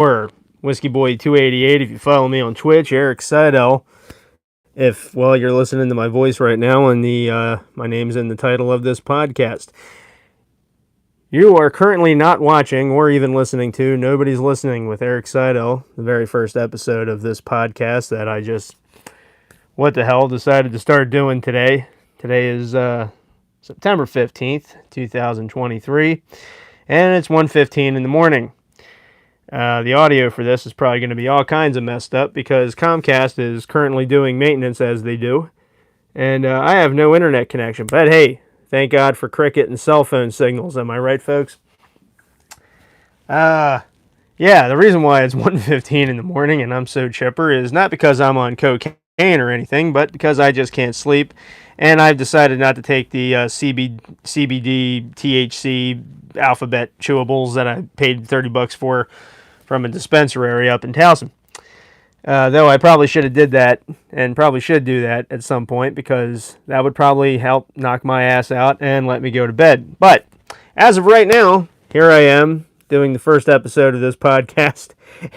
or Whiskey Boy 288 if you follow me on Twitch, Eric Seidel. If, well, you're listening to my voice right now and my name's in the title of this podcast. You are currently not watching or even listening to Nobody's Listening with Eric Seidel, the very first episode of this podcast that I just, decided to start doing today. Today is September 15th, 2023, and it's 1:15 in the morning. The audio for this is probably going to be all kinds of messed up because Comcast is currently doing maintenance as they do, and I have no internet connection. But hey, thank God for cricket and cell phone signals. Am I right, folks? Yeah, the reason why it's 1:15 in the morning and I'm so chipper is not because I'm on cocaine or anything, but because I just can't sleep, and I've decided not to take the CBD, THC, alphabet chewables that I paid $30 for from a dispensary up in Towson. Though I probably should have did that, and probably should do that at some point, because that would probably help knock my ass out and let me go to bed. But as of right now, here I am doing the first episode of this podcast,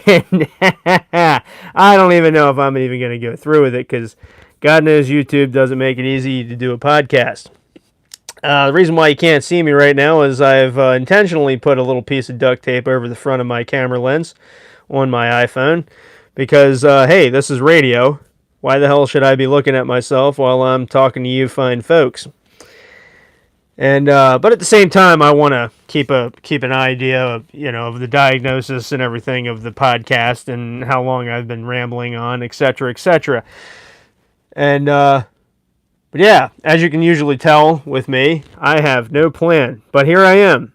and I don't even know if I'm even going to go through with it, because God knows YouTube doesn't make it easy to do a podcast. The reason why you can't see me right now is I've intentionally put a little piece of duct tape over the front of my camera lens on my iPhone because, hey, this is radio. Why the hell should I be looking at myself while I'm talking to you fine folks? And but at the same time, I want to keep an idea of, of the diagnosis and everything of the podcast and how long I've been rambling on, etc., etc. And but yeah, as you can usually tell with me, I have no plan. But here I am.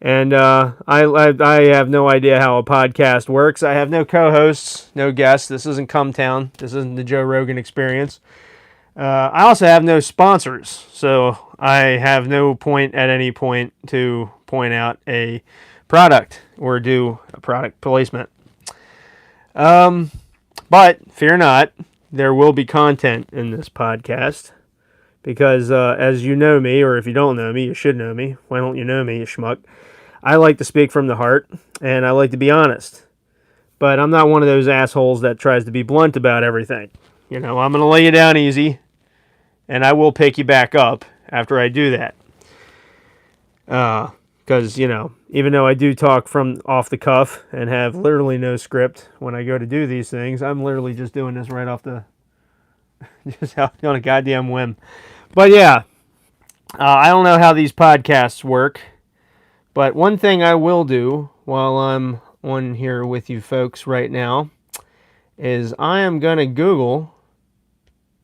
And I have no idea how a podcast works. I have no co-hosts, no guests. This isn't Cumtown. This isn't the Joe Rogan Experience. I also have no sponsors. So I have no point at any point to point out a product or do a product placement. But fear not. There will be content in this podcast because as you know me, or if you don't know me, you should know me. Why don't you know me, you schmuck? I like to speak from the heart, and I like to be honest. But I'm not one of those assholes that tries to be blunt about everything. I'm going to lay you down easy, and I will pick you back up after I do that. Because, even though I do talk from off the cuff and have literally no script when I go to do these things, I'm literally just doing this right off the, just on a goddamn whim. But yeah, I don't know how these podcasts work, but one thing I will do while I'm on here with you folks right now is I am going to Google,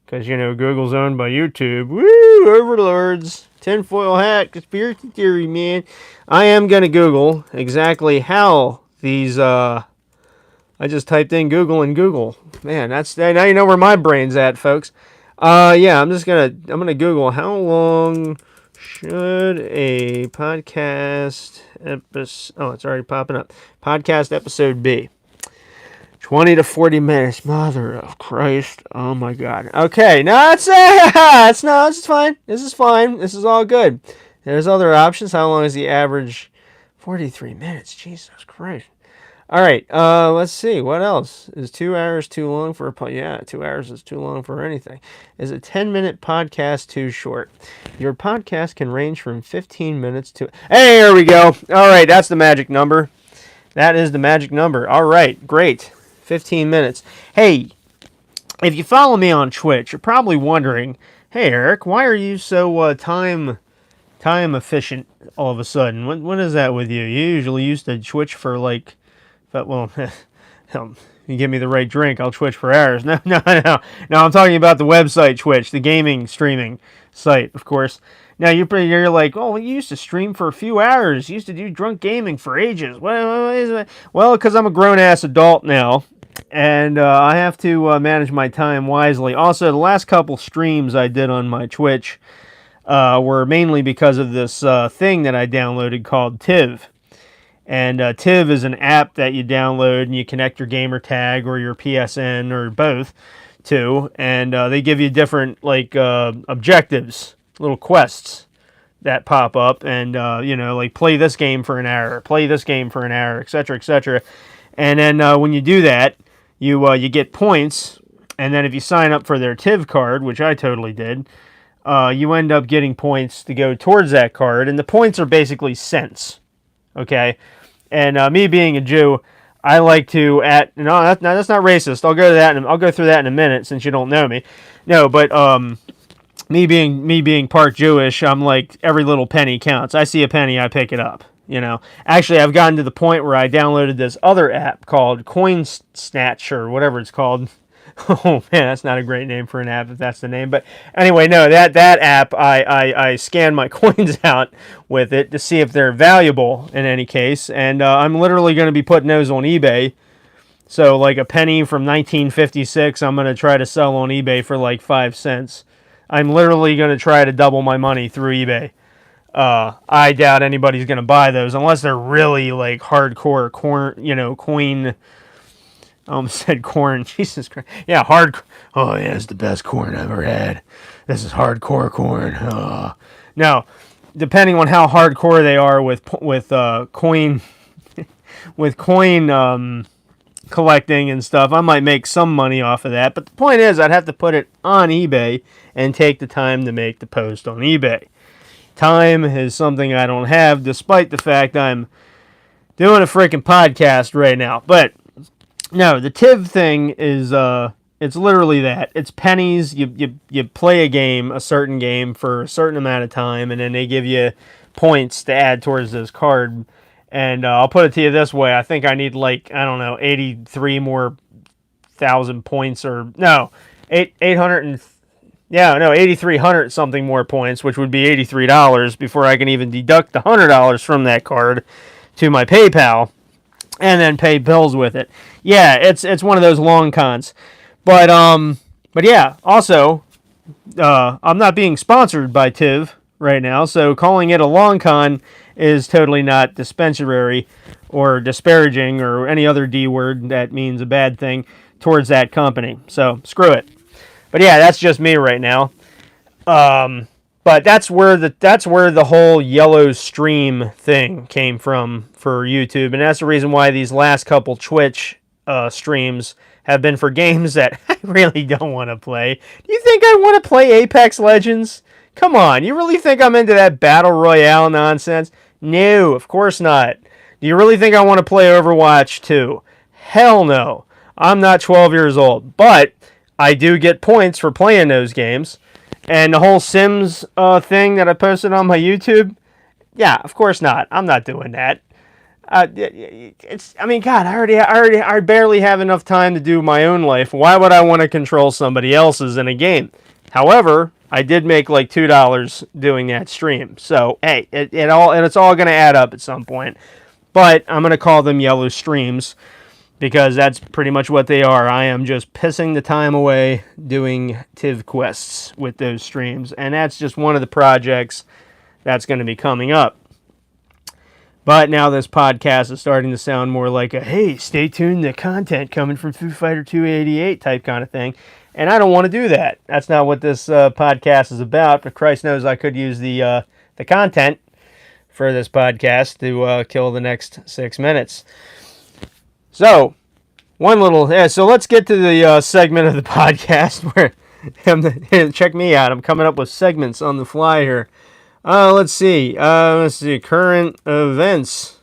because, Google's owned by YouTube. Woo, overlords. Tinfoil hat, conspiracy theory, man. I am going to Google exactly how these, I just typed in Google and Google. Man, now you know where my brain's at, folks. Yeah, I'm going to Google how long should a podcast episode, it's already popping up. Podcast episode be. 20 to 40 minutes. Mother of Christ. Oh my God. Okay. No, it's fine. This is fine. This is all good. There's other options. How long is the average? 43 minutes. Jesus Christ. All right. Let's see. What else? Is 2 hours too long for a yeah, 2 hours is too long for anything. Is a 10-minute podcast too short? Your podcast can range from 15 minutes to... Hey, here we go. All right. That's the magic number. That is the magic number. All right. Great. 15 minutes. Hey, if you follow me on Twitch, you're probably wondering, hey, Eric, why are you so time efficient all of a sudden? What is that with you? You usually used to Twitch for you give me the right drink, I'll Twitch for hours. No, I'm talking about the website Twitch, the gaming streaming site, of course. Now, you're like, oh, you used to stream for a few hours. You used to do drunk gaming for ages. Well, because I'm a grown-ass adult now, and I have to manage my time wisely. Also, the last couple streams I did on my Twitch were mainly because of this thing that I downloaded called TIV. And TIV is an app that you download, and you connect your gamer tag or your PSN or both to, and they give you different, objectives, little quests that pop up, and play this game for an hour, play this game for an hour, etc., etc. And then when you do that, you get points. And then if you sign up for their TIV card, which I totally did, you end up getting points to go towards that card. And the points are basically cents. Okay? And me being a Jew, I like to that's not racist. I'll go to that and I'll go through that in a minute since you don't know me. No, but me being part Jewish, I'm like every little penny counts. I see a penny, I pick it up. Actually, I've gotten to the point where I downloaded this other app called Coin Snatch or whatever it's called. Oh man, that's not a great name for an app if that's the name. But anyway, no, that app, I scan my coins out with it to see if they're valuable in any case. And I'm literally going to be putting those on eBay. So like a penny from 1956, I'm going to try to sell on eBay for like 5 cents. I'm literally going to try to double my money through eBay. I doubt anybody's going to buy those unless they're really like hardcore coin. I almost said corn. Jesus Christ. Yeah, Oh, yeah, it's the best corn I've ever had. This is hardcore corn. Now, depending on how hardcore they are with coin with coin collecting and stuff, I might make some money off of that. But the point is, I'd have to put it on eBay and take the time to make the post on eBay. Time is something I don't have, despite the fact I'm doing a freaking podcast right now. But no, the TIV thing is it's literally that. It's pennies. You play a certain game for a certain amount of time, and then they give you points to add towards this card. And I'll put it to you this way: I think I need 83 more thousand points, or no, 8,300 something more points, which would be $83 before I can even deduct the $100 from that card to my PayPal. And then pay bills with it. Yeah, it's one of those long cons. But yeah, also, I'm not being sponsored by TIV right now, so calling it a long con is totally not dispensatory or disparaging or any other D word that means a bad thing towards that company. So, screw it. But yeah, that's just me right now. But that's where the whole yellow stream thing came from for YouTube, and that's the reason why these last couple Twitch streams have been for games that I really don't want to play. Do you think I want to play Apex Legends? Come on, you really think I'm into that Battle Royale nonsense? No, of course not. Do you really think I want to play Overwatch 2? Hell no. I'm not 12 years old, but I do get points for playing those games. And the whole Sims thing that I posted on my YouTube, yeah, of course not. I'm not doing that. God, I barely have enough time to do my own life. Why would I want to control somebody else's in a game? However, I did make like $2 doing that stream. So hey, it's all going to add up at some point. But I'm going to call them yellow streams, because that's pretty much what they are. I am just pissing the time away doing TIV quests with those streams. And that's just one of the projects that's going to be coming up. But now this podcast is starting to sound more like a, hey, stay tuned to content coming from Foo Fighter 288 type kind of thing. And I don't want to do that. That's not what this podcast is about. But Christ knows I could use the content for this podcast to kill the next 6 minutes. So, so let's get to the segment of the podcast where, check me out, I'm coming up with segments on the fly here. Let's see, current events.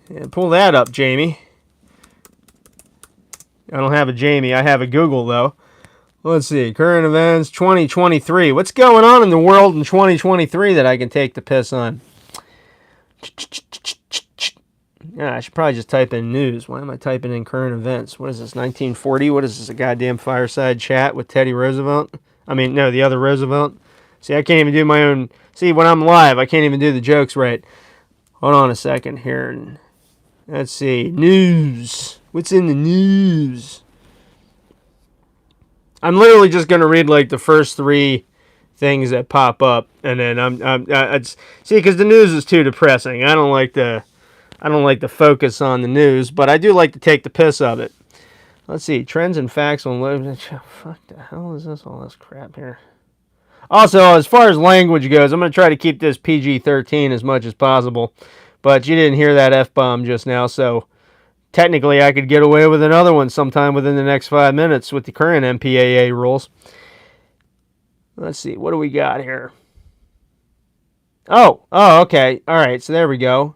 Yeah, pull that up, Jamie. I don't have a Jamie, I have a Google though. Let's see, current events 2023. What's going on in the world in 2023 that I can take the piss on? Yeah, I should probably just type in news. Why am I typing in current events? What is this, 1940? What is this, a goddamn fireside chat with Teddy Roosevelt? I mean, no, the other Roosevelt. See, I can't even do my own... See, when I'm live, I can't even do the jokes right. Hold on a second here. Let's see. News. What's in the news? I'm literally just going to read, like, the first 3 things that pop up. And then see, because the news is too depressing. I don't like the focus on the news, but I do like to take the piss of it. Let's see, trends and facts on... Fuck the hell is this? All this crap here. Also, as far as language goes, I'm going to try to keep this PG-13 as much as possible. But you didn't hear that F-bomb just now, so technically I could get away with another one sometime within the next 5 minutes with the current MPAA rules. Let's see, what do we got here? Oh, okay. All right, so there we go.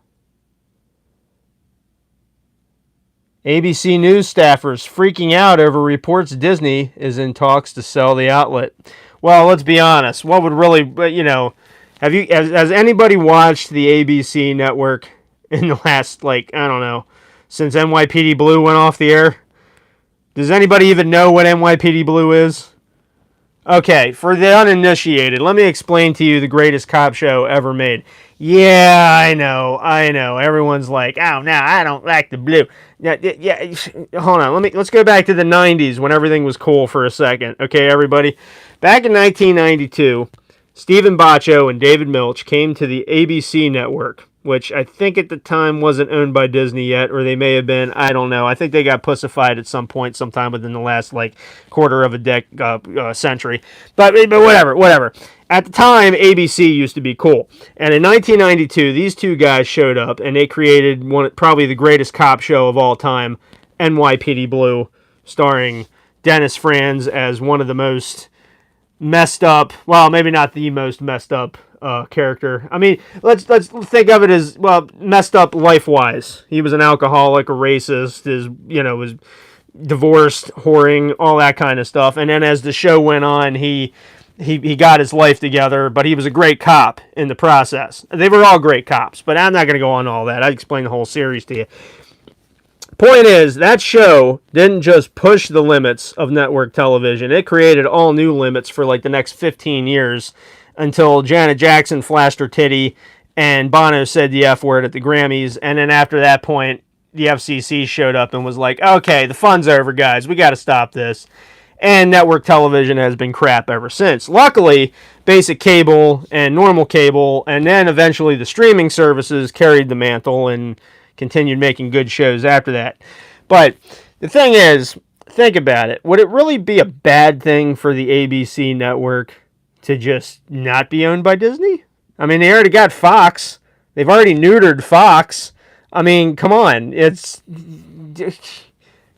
ABC News staffers freaking out over reports Disney is in talks to sell the outlet. Well, let's be honest. What would really, has anybody watched the ABC network in the last, I don't know, since NYPD Blue went off the air? Does anybody even know what NYPD Blue is? Okay, for the uninitiated, let me explain to you the greatest cop show ever made. Yeah, I know. Everyone's like, oh, no, I don't like the blue. Yeah, hold on. Let's go back to the 90s when everything was cool for a second. Okay, everybody? Back in 1992, Stephen Baccio and David Milch came to the ABC network, which I think at the time wasn't owned by Disney yet, or they may have been. I don't know. I think they got pussified at some point, sometime within the last quarter of a century. But whatever. At the time, ABC used to be cool, and in 1992, these two guys showed up, and they created probably the greatest cop show of all time, NYPD Blue, starring Dennis Franz as one of the most messed up. Well, maybe not the most messed up character. I mean, let's think of it as, well, messed up life-wise. He was an alcoholic, a racist, was divorced, whoring, all that kind of stuff. And then as the show went on, he got his life together, but he was a great cop in the process. They were all great cops, but I'm not going to go on all that. I explained the whole series to you. Point is, that show didn't just push the limits of network television. It created all new limits for the next 15 years until Janet Jackson flashed her titty and Bono said the F word at the Grammys. And then after that point, the FCC showed up and was like, okay, the fun's over, guys. We got to stop this. And network television has been crap ever since. Luckily, basic cable and normal cable, and then eventually the streaming services carried the mantle and continued making good shows after that. But the thing is, think about it. Would it really be a bad thing for the ABC network to just not be owned by Disney? I mean, they already got Fox. They've already neutered Fox. I mean, come on.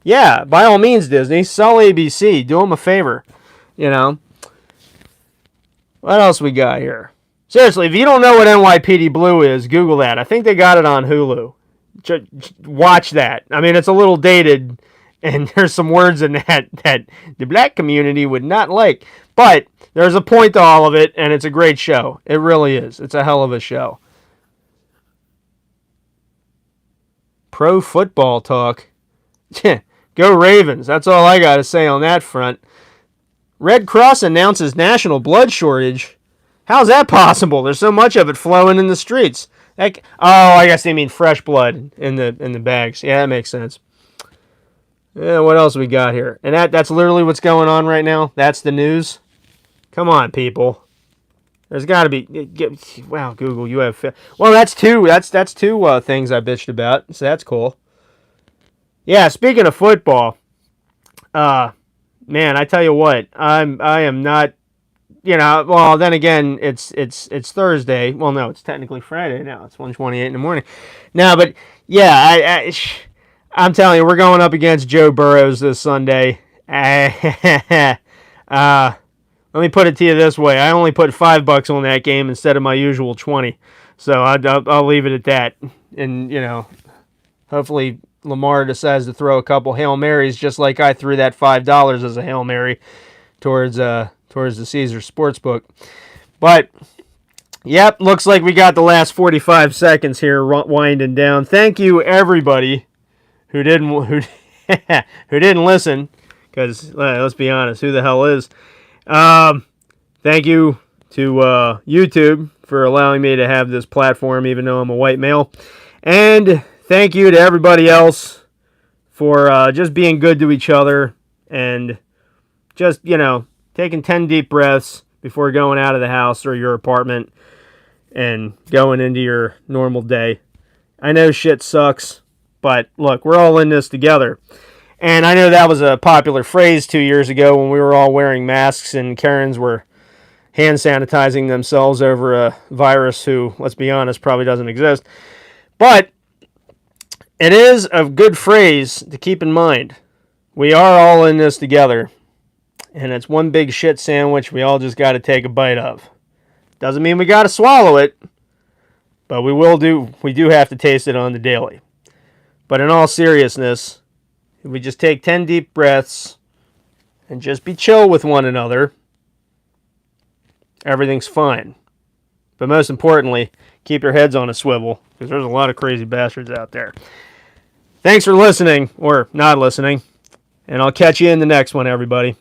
Yeah, by all means, Disney, sell ABC. Do them a favor. What else we got here? Seriously, if you don't know what NYPD Blue is, Google that. I think they got it on Hulu. Watch that. I mean, it's a little dated, and there's some words in that the black community would not like. But there's a point to all of it, and it's a great show. It really is. It's a hell of a show. Pro football talk. Go Ravens. That's all I got to say on that front. Red Cross announces national blood shortage. How's that possible? There's so much of it flowing in the streets. I guess they mean fresh blood in the bags. Yeah, that makes sense. Yeah, what else we got here? And that's literally what's going on right now. That's the news. Come on, people. There's got to be. Wow, Google, you have. Well, that's two. That's two things I bitched about. So that's cool. Yeah, speaking of football, man, I tell you what, I am not. Well, then again, it's Thursday. Well, no, it's technically Friday now. It's 1:28 in the morning. No, but yeah, I'm telling you, we're going up against Joe Burrows this Sunday. Let me put it to you this way: I only put $5 on that game instead of my usual 20. So I'll leave it at that. And hopefully Lamar decides to throw a couple Hail Marys, just like I threw that $5 as a Hail Mary towards the Caesars Sportsbook. But yep, looks like we got the last 45 seconds here winding down. Thank you everybody who didn't listen, because let's be honest, who the hell is? Thank you to YouTube for allowing me to have this platform, even though I'm a white male. And thank you to everybody else for just being good to each other and just, taking 10 deep breaths before going out of the house or your apartment and going into your normal day. I know shit sucks, but look, we're all in this together. And I know that was a popular phrase 2 years ago when we were all wearing masks and Karens were hand sanitizing themselves over a virus who, let's be honest, probably doesn't exist. But It is a good phrase to keep in mind. We are all in this together, and it's one big shit sandwich we all just got to take a bite of. Doesn't mean we got to swallow it, but we do have to taste it on the daily. But in all seriousness, if we just take 10 deep breaths and just be chill with one another, everything's fine. But most importantly, keep your heads on a swivel, because there's a lot of crazy bastards out there. Thanks for listening, or not listening, and I'll catch you in the next one, everybody.